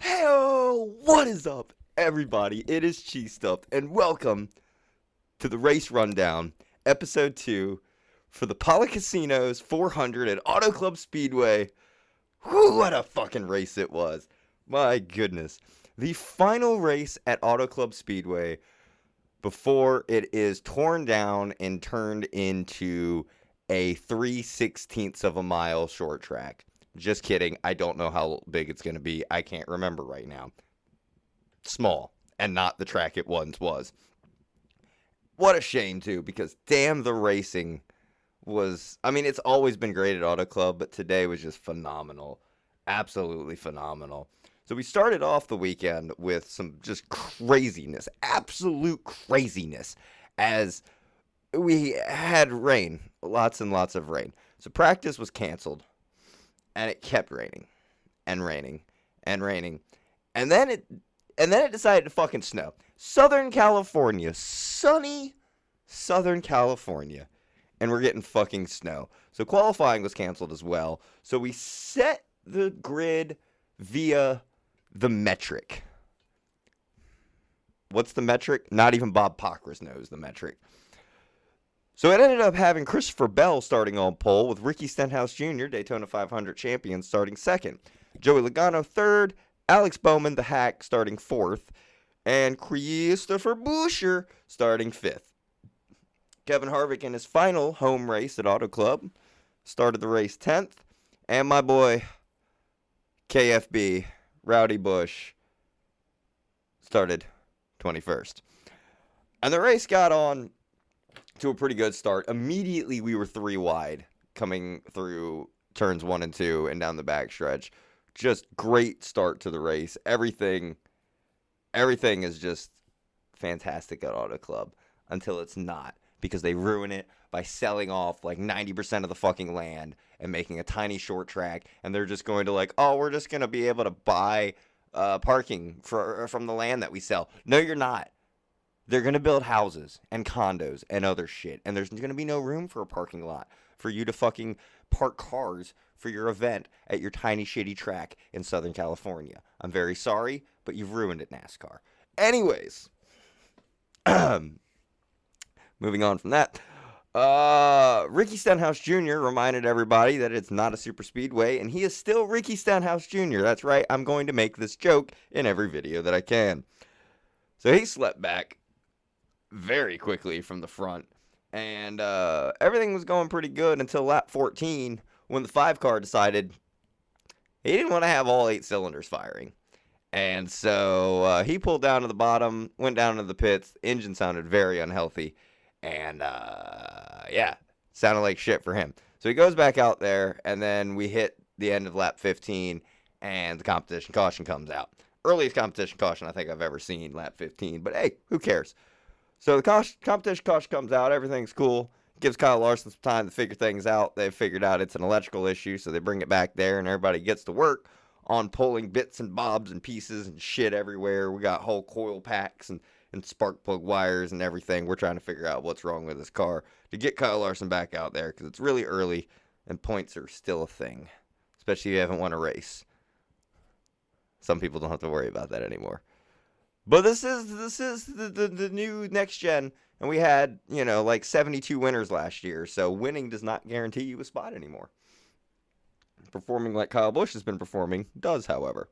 Hey, what is up, everybody? It is Cheese Stuffed, and welcome to the Race Rundown, Episode 2, for the Pala Casinos 400 at Auto Club Speedway. Whew, what a fucking race it was. My goodness. The final race at Auto Club Speedway before it is torn down and turned into a 3/16 of a mile short track. Just kidding. I don't know how big it's going to be. I can't remember right now. Small, and not the track it once was. What a shame, too, because damn, the racing was... I mean, it's always been great at Auto Club, but today was just phenomenal. Absolutely phenomenal. So we started off the weekend with some just craziness, absolute craziness, as we had rain, lots and lots of rain. So practice was canceled. And it kept raining, and raining, and raining, and then it decided to fucking snow. Southern California, sunny Southern California, and we're getting fucking snow. So qualifying was canceled as well. So we set the grid via the metric. What's the metric? Not even Bob Pockris knows the metric. So it ended up having Christopher Bell starting on pole with Ricky Stenhouse Jr., Daytona 500 champion, starting second. Joey Logano third, Alex Bowman, the hack, starting fourth, and Christopher Buescher starting fifth. Kevin Harvick in his final home race at Auto Club started the race 10th, and my boy KFB, Rowdy Busch, started 21st. And the race got on to a pretty good start. Immediately, we were 3 wide coming through turns 1 and 2 and down the backstretch. Just great start to the race. Everything is just fantastic at Auto Club until it's not, because they ruin it by selling off like 90% of the fucking land and making a tiny short track, and they're just going to we're just going to be able to buy parking from the land that we sell. No, you're not. They're going to build houses and condos and other shit. And there's going to be no room for a parking lot for you to fucking park cars for your event at your tiny shitty track in Southern California. I'm very sorry, but you've ruined it, NASCAR. Anyways, moving on from that. Ricky Stenhouse Jr. reminded everybody that it's not a super speedway, and he is still Ricky Stenhouse Jr. That's right. I'm going to make this joke in every video that I can. So he slept back very quickly from the front, and everything was going pretty good until lap 14, when the 5 car decided he didn't want to have all 8 cylinders firing. And so he pulled down to the bottom, went down to the pits. Engine sounded very unhealthy, and sounded like shit for him. So he goes back out there, and then we hit the end of lap 15, and the competition caution comes out. Earliest competition caution I think I've ever seen, lap 15. But hey, who cares? So the competition caution comes out. Everything's cool. Gives Kyle Larson some time to figure things out. They've figured out it's an electrical issue, so they bring it back there, and everybody gets to work on pulling bits and bobs and pieces and shit everywhere. We got whole coil packs and spark plug wires and everything. We're trying to figure out what's wrong with this car to get Kyle Larson back out there, because it's really early, and points are still a thing, especially if you haven't won a race. Some people don't have to worry about that anymore. But this is the new next gen, and we had, 72 winners last year, so winning does not guarantee you a spot anymore. Performing like Kyle Busch has been performing does, however.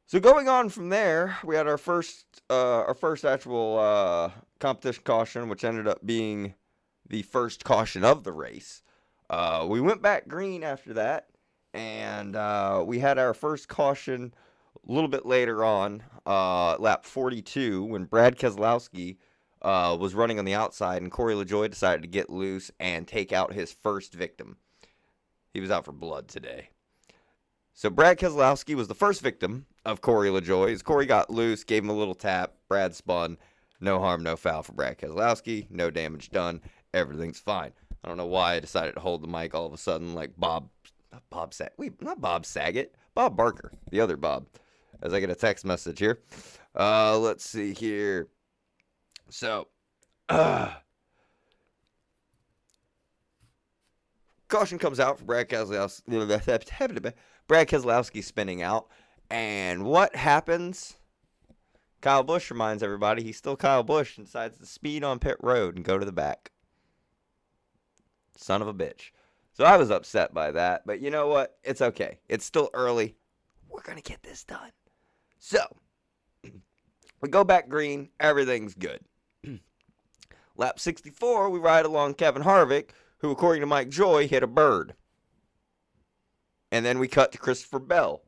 So going on from there, we had our first actual competition caution, which ended up being the first caution of the race. We went back green after that, and we had our first caution a little bit later on, lap 42, when Brad Keselowski was running on the outside, and Corey LaJoie decided to get loose and take out his first victim. He was out for blood today. So Brad Keselowski was the first victim of Corey LaJoie. As Corey got loose, gave him a little tap, Brad spun. No harm, no foul for Brad Keselowski. No damage done. Everything's fine. I don't know why I decided to hold the mic all of a sudden like Bob Saget. Bob Barker, the other Bob, as I get a text message here. Let's see here. So, caution comes out for Brad Keselowski. Brad Keselowski spinning out, And what happens? Kyle Busch reminds everybody he's still Kyle Busch and decides to speed on pit road and go to the back. Son of a bitch. So I was upset by that, but you know what? It's okay. It's still early. We're going to get this done. So, we go back green. Everything's good. Lap 64, we ride along Kevin Harvick, who, according to Mike Joy, hit a bird. And then we cut to Christopher Bell,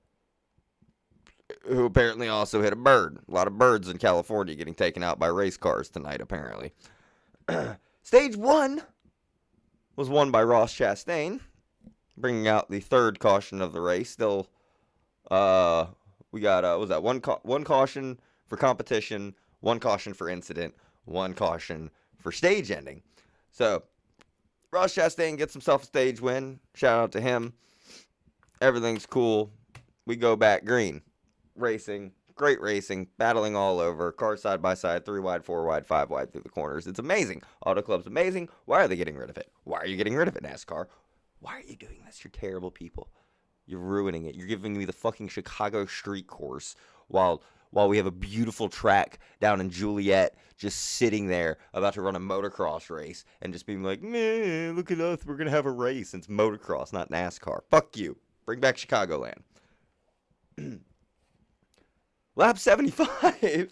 who apparently also hit a bird. A lot of birds in California getting taken out by race cars tonight, apparently. Stage 1 was won by Ross Chastain, bringing out the third caution of the race. Still, we got, what was that, one caution for competition, one caution for incident, one caution for stage ending. So, Ross Chastain gets himself a stage win. Shout out to him. Everything's cool. We go back green. Racing, great racing, battling all over, cars side by side, 3 wide, 4 wide, 5 wide through the corners. It's amazing. Auto Club's amazing. Why are they getting rid of it? Why are you getting rid of it, NASCAR? Why are you doing this? You're terrible people. You're ruining it. You're giving me the fucking Chicago street course while we have a beautiful track down in Juliet just sitting there about to run a motocross race and just being like, man, look at us. We're going to have a race. It's motocross, not NASCAR. Fuck you. Bring back Chicagoland. Lap 75,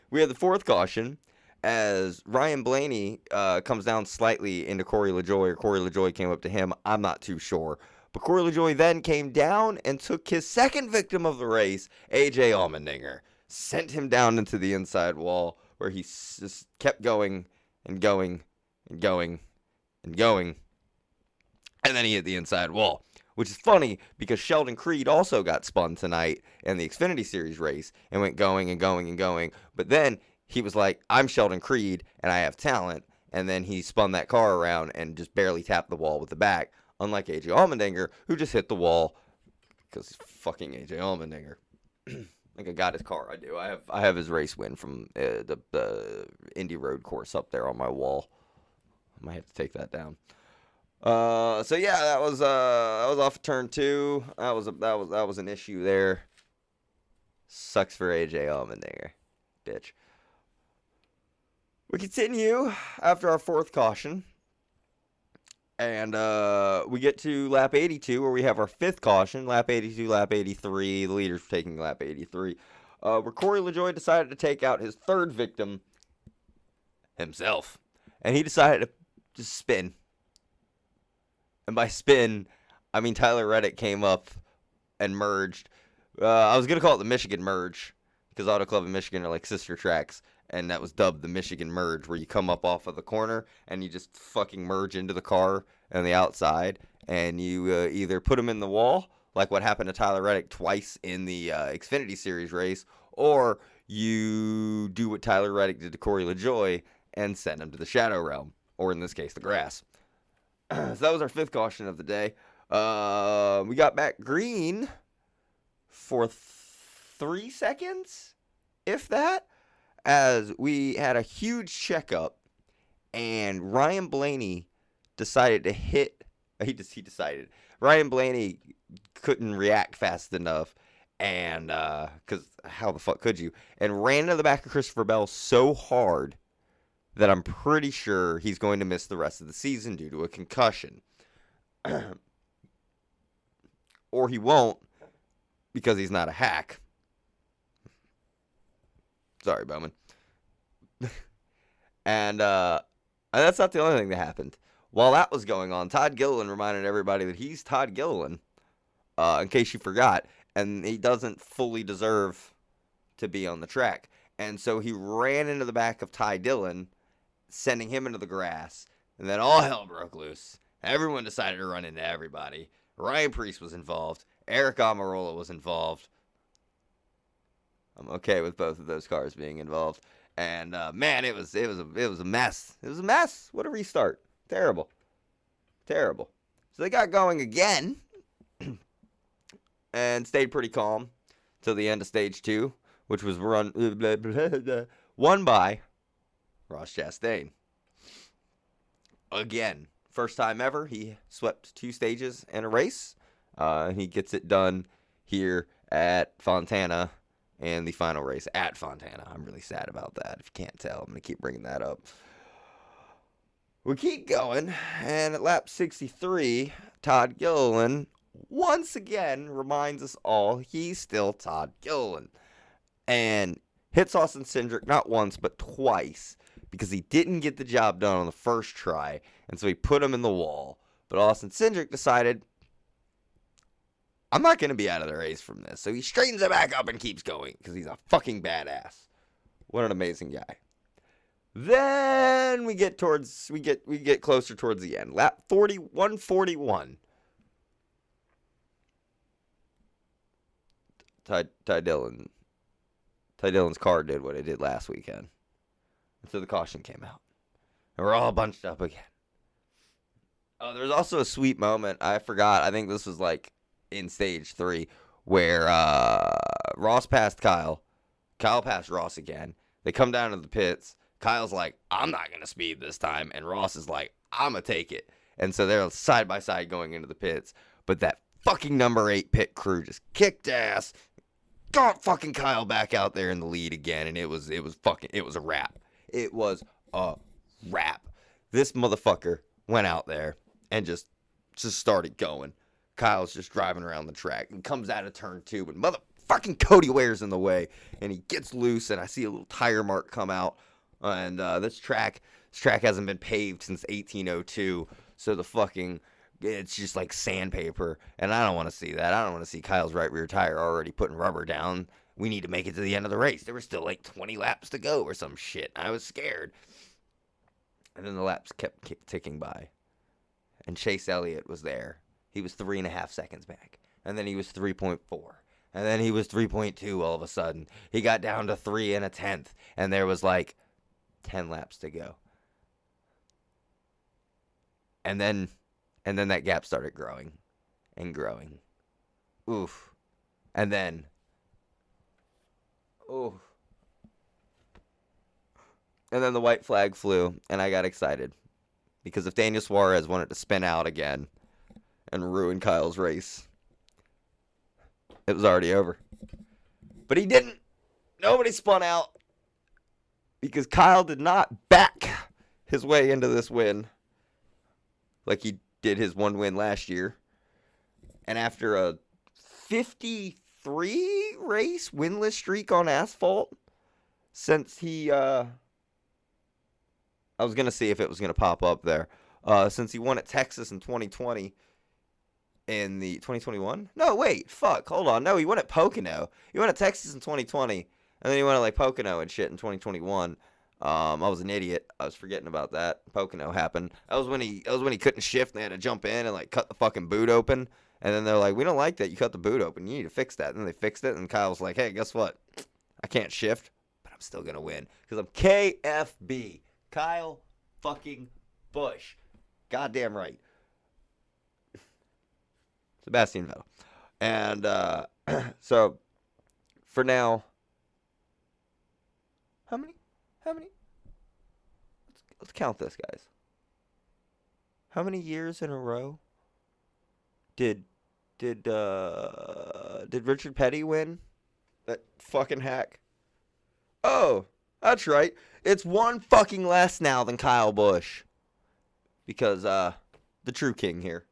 we had the fourth caution as Ryan Blaney comes down slightly into Corey LaJoie, or Corey LaJoie came up to him. I'm not too sure. But Corey LaJoie then came down and took his second victim of the race, AJ Allmendinger. Sent him down into the inside wall where he just kept going and going and going and going. And then he hit the inside wall. Which is funny because Sheldon Creed also got spun tonight in the Xfinity Series race and went going and going and going. But then he was like, I'm Sheldon Creed and I have talent. And then he spun that car around and just barely tapped the wall with the back. Unlike AJ Allmendinger, who just hit the wall because he's fucking AJ Allmendinger. I think I got his car. I do. I have his race win from the Indy Road course up there on my wall. I might have to take that down. So yeah, that was off of turn 2. That was an issue there. Sucks for AJ Allmendinger, bitch. We continue after our fourth caution, and we get to lap 82 where we have our fifth caution. Lap 82, lap 83. The leader's taking lap 83. Where Corey LaJoie decided to take out his third victim himself, and he decided to just spin. And by spin, I mean Tyler Reddick came up and merged. I was going to call it the Michigan merge because Auto Club and Michigan are like sister tracks. And that was dubbed the Michigan merge, where you come up off of the corner and you just fucking merge into the car and the outside. And you either put them in the wall, like what happened to Tyler Reddick twice in the Xfinity Series race, or you do what Tyler Reddick did to Corey LaJoie and send him to the Shadow Realm, or in this case, the grass. So that was our fifth caution of the day. We got back green for 3 seconds, if that, as we had a huge checkup, and Ryan Blaney decided to hit. He decided. Ryan Blaney couldn't react fast enough, and because how the fuck could you? And ran into the back of Christopher Bell so hard that I'm pretty sure he's going to miss the rest of the season due to a concussion. Or he won't, because he's not a hack. Sorry, Bowman. And that's not the only thing that happened. While that was going on, Todd Gilliland reminded everybody that he's Todd Gilliland, in case you forgot, and he doesn't fully deserve to be on the track. And so he ran into the back of Ty Dillon, sending him into the grass, and then all hell broke loose. Everyone decided to run into everybody. Ryan Preece was involved. Eric Almirola was involved. I'm okay with both of those cars being involved. And man, it was a mess. It was a mess. What a restart. Terrible. So they got going again and stayed pretty calm till the end of stage 2, which was won by Ross Chastain. Again, first time ever, he swept 2 stages in a race. He gets it done here at Fontana in the final race at Fontana. I'm really sad about that. If you can't tell, I'm going to keep bringing that up. We keep going, and at lap 63, Todd Gilliland once again reminds us all he's still Todd Gilliland. And hits Austin Cindric not once, but twice, because he didn't get the job done on the first try, and so he put him in the wall. But Austin Cindric decided, I'm not going to be out of the race from this. So he straightens it back up and keeps going, because he's a fucking badass. What an amazing guy. Then we get closer towards the end. Lap 141. Ty Dillon's car did what it did last weekend. And so the caution came out. And we're all bunched up again. Oh, there's also a sweet moment. I forgot. I think this was like in stage 3 where Ross passed Kyle. Kyle passed Ross again. They come down to the pits. Kyle's like, I'm not going to speed this time. And Ross is like, I'm going to take it. And so they're side by side going into the pits. But that fucking number 8 pit crew just kicked ass. Got fucking Kyle back out there in the lead again. And it was a wrap. It was a wrap. This motherfucker went out there and just started going. Kyle's just driving around the track and comes out of turn 2. And motherfucking Cody Ware's in the way. And he gets loose. And I see a little tire mark come out. And this track hasn't been paved since 1802, so it's just like sandpaper, and I don't want to see that. I don't want to see Kyle's right rear tire already putting rubber down. We need to make it to the end of the race. There were still like 20 laps to go or some shit. I was scared. And then the laps kept ticking by, and Chase Elliott was there. He was 3.5 seconds back, and then he was 3.4. And then he was 3.2 all of a sudden. He got down to 3 1/10, and there was like 10 laps to go. And then that gap started growing and growing. Oof. And then the white flag flew, and I got excited. Because if Daniel Suarez wanted to spin out again and ruin Kyle's race, it was already over. But he didn't. Nobody spun out. Because Kyle did not back his way into this win like he did his one win last year. And after a 53 race winless streak on asphalt, since he, I was going to see if it was going to pop up there. Since he won at Texas in 2020. In the 2021? No, wait, fuck, hold on. No, he won at Pocono. He won at Texas in 2020. And then he went to like Pocono and shit in 2021. I was an idiot. I was forgetting about that. Pocono happened. That was when he couldn't shift and they had to jump in and like cut the fucking boot open. And then they're like, we don't like that. You cut the boot open. You need to fix that. And then they fixed it. And Kyle's like, hey, guess what? I can't shift, but I'm still gonna win because I'm KFB. Kyle fucking Busch. Goddamn right. Sebastian Vettel. And so for now. How many? Let's count this, guys. How many years in a row did Richard Petty win? That fucking hack. Oh, that's right. It's one fucking less now than Kyle Busch. Because the true king here.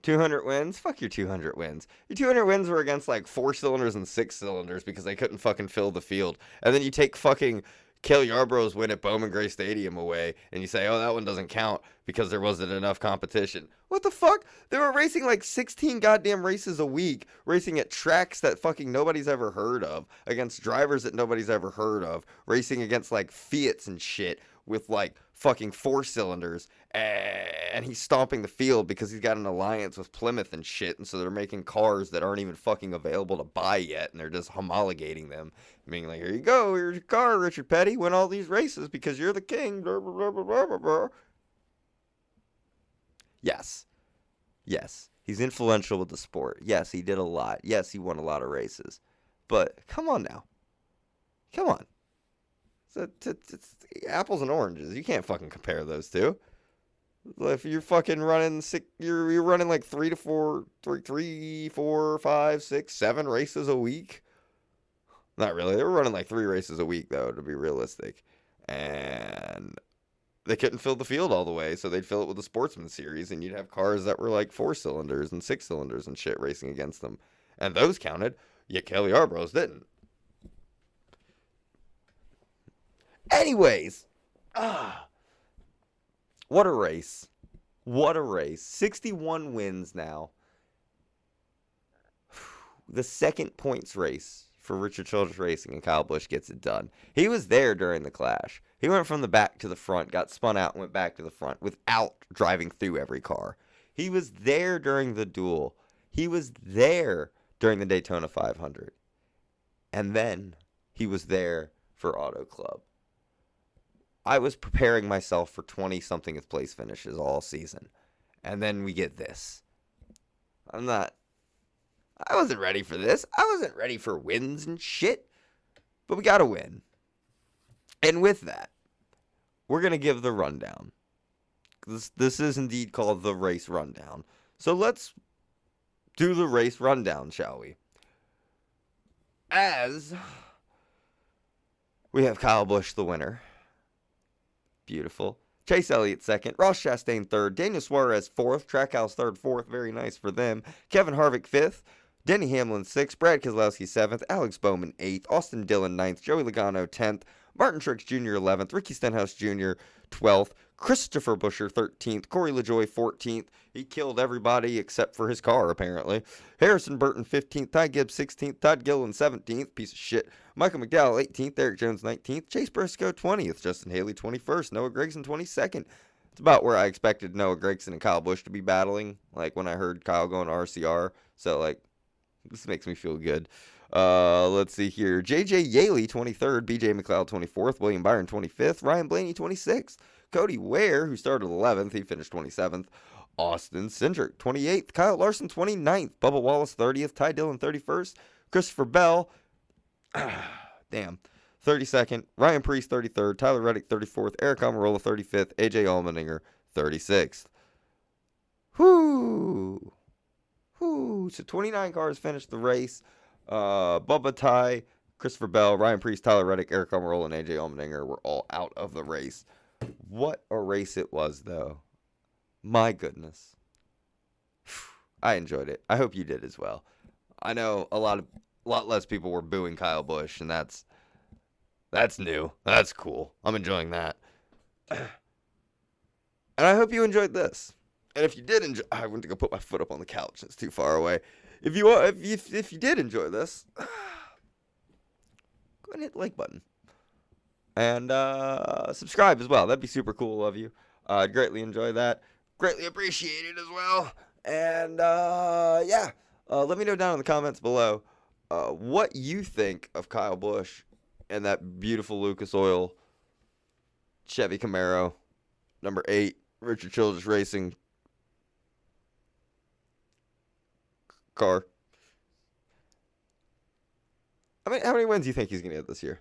200 wins? Fuck your 200 wins. Your 200 wins were against like 4 cylinders and 6 cylinders because they couldn't fucking fill the field. And then you take fucking Cale Yarborough's win at Bowman Gray Stadium away and you say, oh, that one doesn't count because there wasn't enough competition. What the fuck? They were racing like 16 goddamn races a week, racing at tracks that fucking nobody's ever heard of, against drivers that nobody's ever heard of, racing against like Fiats and shit with like fucking 4 cylinders, and he's stomping the field because he's got an alliance with Plymouth and shit, and so they're making cars that aren't even fucking available to buy yet, and they're just homologating them, being like, here you go, here's your car, Richard Petty, win all these races because you're the king, blah, blah, blah, blah, blah, blah. Yes, he's influential with the sport. Yes, he did a lot. Yes, he won a lot of races, but come on now, come on. It's apples and oranges. You can't fucking compare those two. If you're fucking running you're running like 5, 6, 7 races a week. Not really. They were running like 3 races a week though, to be realistic. And they couldn't fill the field all the way, so they'd fill it with the Sportsman series, and you'd have cars that were like 4 cylinders and 6 cylinders and shit racing against them, and those counted. Yet Kelly Yarbrough's didn't. Anyways, what a race! What a race! 61 wins now. The second points race for Richard Childress Racing, and Kyle Busch gets it done. He was there during the clash. He went from the back to the front, got spun out, and went back to the front without driving through every car. He was there during the duel. He was there during the Daytona 500. And then he was there for Auto Club. I was preparing myself for 20-something place finishes all season. And then we get this. I wasn't ready for this. I wasn't ready for wins and shit. But we got to win. And with that, we're going to give the rundown. This is indeed called the race rundown. So let's do the race rundown, shall we? As we have Kyle Busch the winner. Beautiful. Chase Elliott second, Ross Chastain third, Daniel Suarez fourth, Trackhouse third, fourth, very nice for them. Kevin Harvick fifth, Denny Hamlin sixth, Brad Keselowski seventh, Alex Bowman eighth, Austin Dillon ninth, Joey Logano 10th, Martin Truex Jr. 11th, Ricky Stenhouse Jr. 12th, Christopher Buescher 13th, Corey LaJoie 14th. He killed everybody except for his car, apparently. Harrison Burton 15th, Ty Gibbs 16th, Todd Gilliland 17th, piece of shit. Michael McDowell 18th, Eric Jones 19th, Chase Briscoe 20th, Justin Haley 21st, Noah Gragson 22nd. It's about where I expected Noah Gragson and Kyle Busch to be battling, like when I heard Kyle going to RCR. So, like, this makes me feel good. Let's see here. J.J. Yaley, 23rd. B.J. McLeod, 24th. William Byron, 25th. Ryan Blaney, 26th. Cody Ware, who started 11th. He finished 27th. Austin Cindric, 28th. Kyle Larson, 29th. Bubba Wallace, 30th. Ty Dillon, 31st. Christopher Bell, 32nd. Ryan Preece, 33rd. Tyler Reddick, 34th. Eric Almirola, 35th. A.J. Allmendinger, 36th. Whoo! So 29 cars finished the race. Bubba, Ty, Christopher Bell, Ryan Preece, Tyler Reddick, Eric Almirola, and AJ Allmendinger were all out of the race. What a race it was, though. My goodness. I enjoyed it. I hope you did as well. I know a lot less people were booing Kyle Busch, and that's new. That's cool. I'm enjoying that. And I hope you enjoyed this. And if you did enjoy, I went to go put my foot up on the couch. It's too far away. If you did enjoy this, go ahead and hit the like button and subscribe as well. That'd be super cool of you. I'd greatly enjoy that. Greatly appreciate it as well. And let me know down in the comments below what you think of Kyle Busch and that beautiful Lucas Oil Chevy Camaro number 8 Richard Childress Racing car. I mean, how many wins do you think he's going to get this year?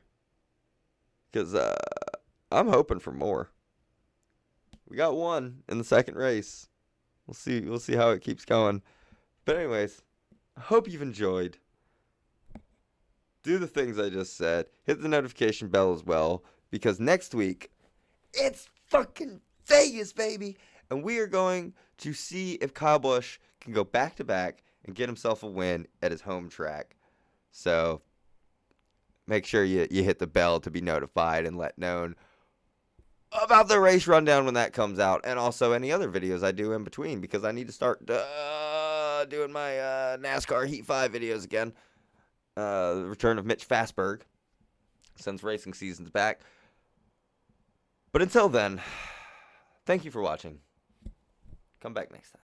Because I'm hoping for more. We got one in the second race. We'll see how it keeps going. But anyways, I hope you've enjoyed. Do the things I just said. Hit the notification bell as well. Because next week, it's fucking Vegas, baby. And we are going to see if Kyle Busch can go back-to-back and get himself a win at his home track. So make sure you hit the bell to be notified and let known about the race rundown when that comes out. And also any other videos I do in between, because I need to start doing my NASCAR Heat 5 videos again. The return of Mitch Fastberg since racing season's back. But until then, thank you for watching. Come back next time.